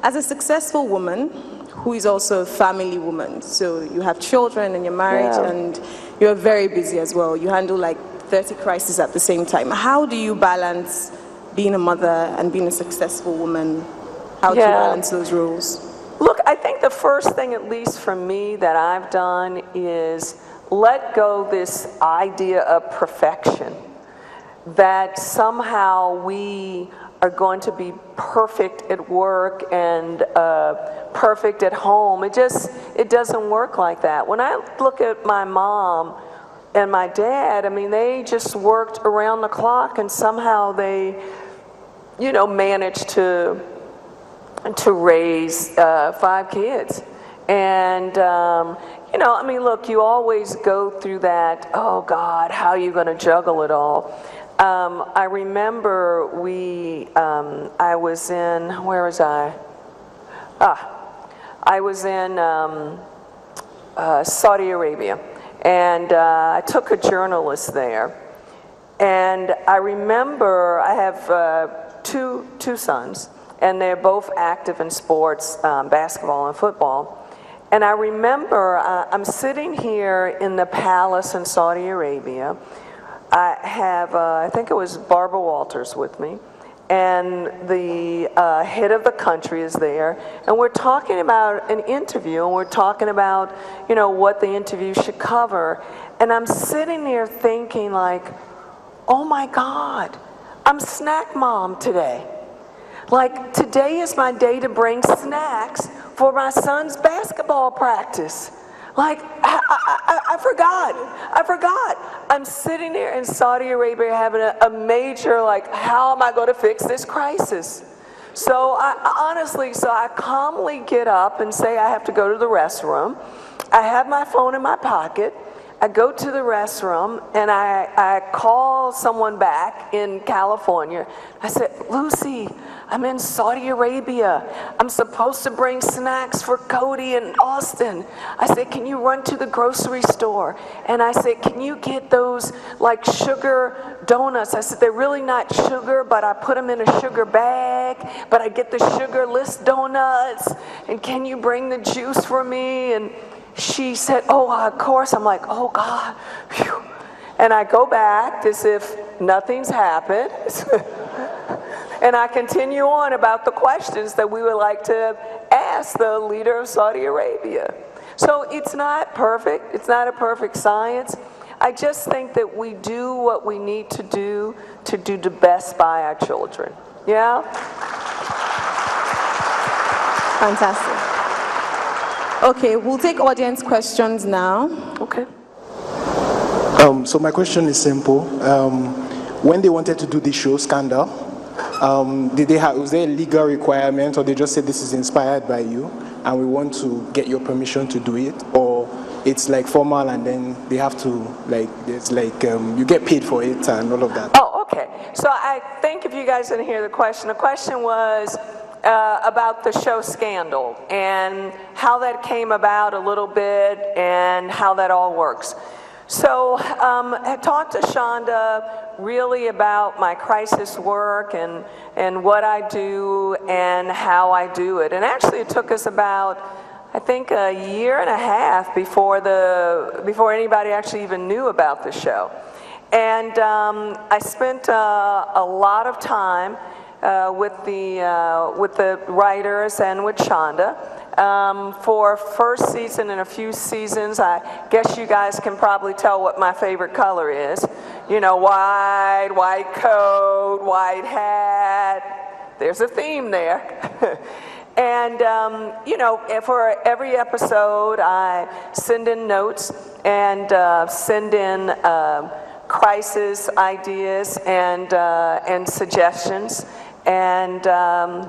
As a successful woman, who is also a family woman, so you have children and you're married and you're very busy as well. You handle like 30 crises at the same time. How do you balance being a mother and being a successful woman? How do you balance those roles? Look, I think the first thing, at least for me, that I've done is let go this idea of perfection, that somehow we are going to be perfect at work and perfect at home. It doesn't work like that. When I look at my mom and my dad, I mean, they just worked around the clock, and somehow they, managed to raise 5 kids. And, I mean, look, you always go through that, oh God, how are you going to juggle it all? I remember I was in, where was I? I was in Saudi Arabia, and I took a journalist there. And I remember I have two sons, and they're both active in sports, basketball and football. And I remember I'm sitting here in the palace in Saudi Arabia. I have, I think it was Barbara Walters with me, and the head of the country is there, and we're talking about an interview, and we're talking about, what the interview should cover. And I'm sitting there thinking like, oh my God, I'm snack mom today. Like, today is my day to bring snacks for my son's basketball practice. Like, I forgot. I'm sitting there in Saudi Arabia having a major, like, how am I going to fix this crisis? So I calmly get up and say I have to go to the restroom. I have my phone in my pocket. I go to the restroom, and I call someone back in California. I said, Lucy, I'm in Saudi Arabia. I'm supposed to bring snacks for Cody and Austin. I said, can you run to the grocery store? And I said, can you get those like sugar donuts? I said, they're really not sugar, but I put them in a sugar bag, but I get the sugarless donuts. And can you bring the juice for me? And she said, oh, of course. I'm like, oh God. Phew. And I go back as if nothing's happened. And I continue on about the questions that we would like to ask the leader of Saudi Arabia. So it's not perfect. It's not a perfect science. I just think that we do what we need to do the best by our children. Yeah? Fantastic. Okay, we'll take audience questions now. Okay. So my question is simple. When they wanted to do the show Scandal, was there a legal requirement, or they just said this is inspired by you and we want to get your permission to do it, or it's like formal and then they have to you get paid for it and all of that? Oh, okay. So I think if you guys didn't hear the question was about the show Scandal and how that came about a little bit and how that all works. So I talked to Shonda really about my crisis work and what I do and how I do it. And actually it took us about, I think, a year and a half before anybody actually even knew about the show. And I spent a lot of time with the writers and with Shonda. For first season and a few seasons, I guess you guys can probably tell what my favorite color is. White coat, white hat. There's a theme there. And, for every episode, I send in notes and send in crisis ideas and suggestions. And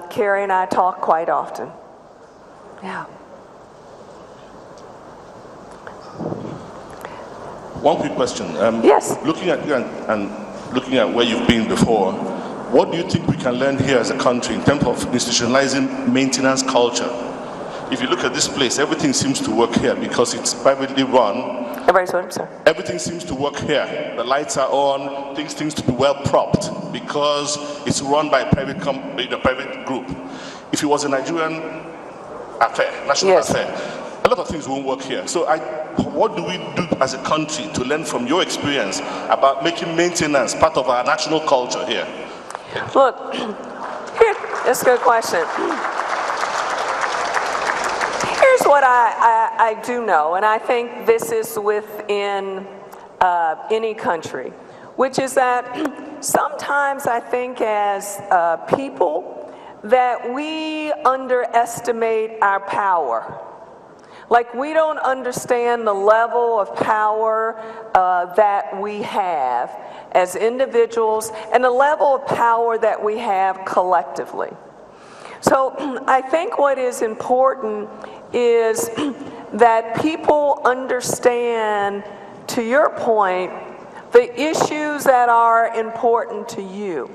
Carrie and I talk quite often. Yeah. One quick question. Yes. Looking at you and looking at where you've been before, what do you think we can learn here as a country in terms of institutionalizing maintenance culture? If you look at this place, everything seems to work here because it's privately run. Everybody's what, sir? Everything seems to work here. The lights are on. Things seems to be well propped because it's run by a private group. if it was a Nigerian affair, national affair, a lot of things won't work here. So what do we do as a country to learn from your experience about making maintenance part of our national culture here? Look, here, that's a good question. Here's what I do know, and I think this is within any country, which is that sometimes I think as people that we underestimate our power. Like we don't understand the level of power that we have as individuals and the level of power that we have collectively. So I think what is important is that people understand, to your point, the issues that are important to you,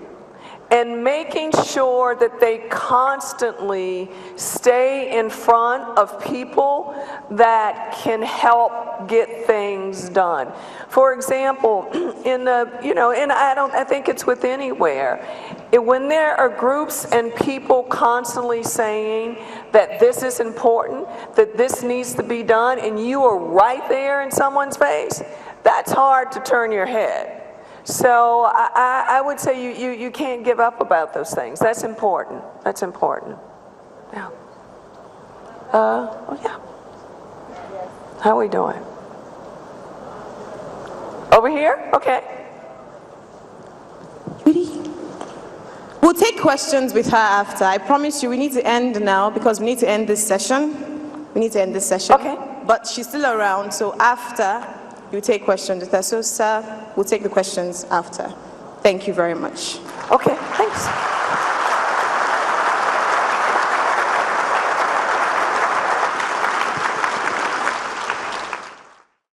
and making sure that they constantly stay in front of people that can help get things done. For example, I think it's with anywhere. When there are groups and people constantly saying that this is important, that this needs to be done, and you are right there in someone's face, that's hard to turn your head. So I would say you can't give up about those things. That's important. That's important. Yeah. Yeah. How are we doing? Over here? Okay. Judy? We'll take questions with her after. I promise you we need to end now because we need to end this session. Okay. But she's still around, so after you take questions with her. So, sir, we'll take the questions after. Thank you very much. Okay, thanks.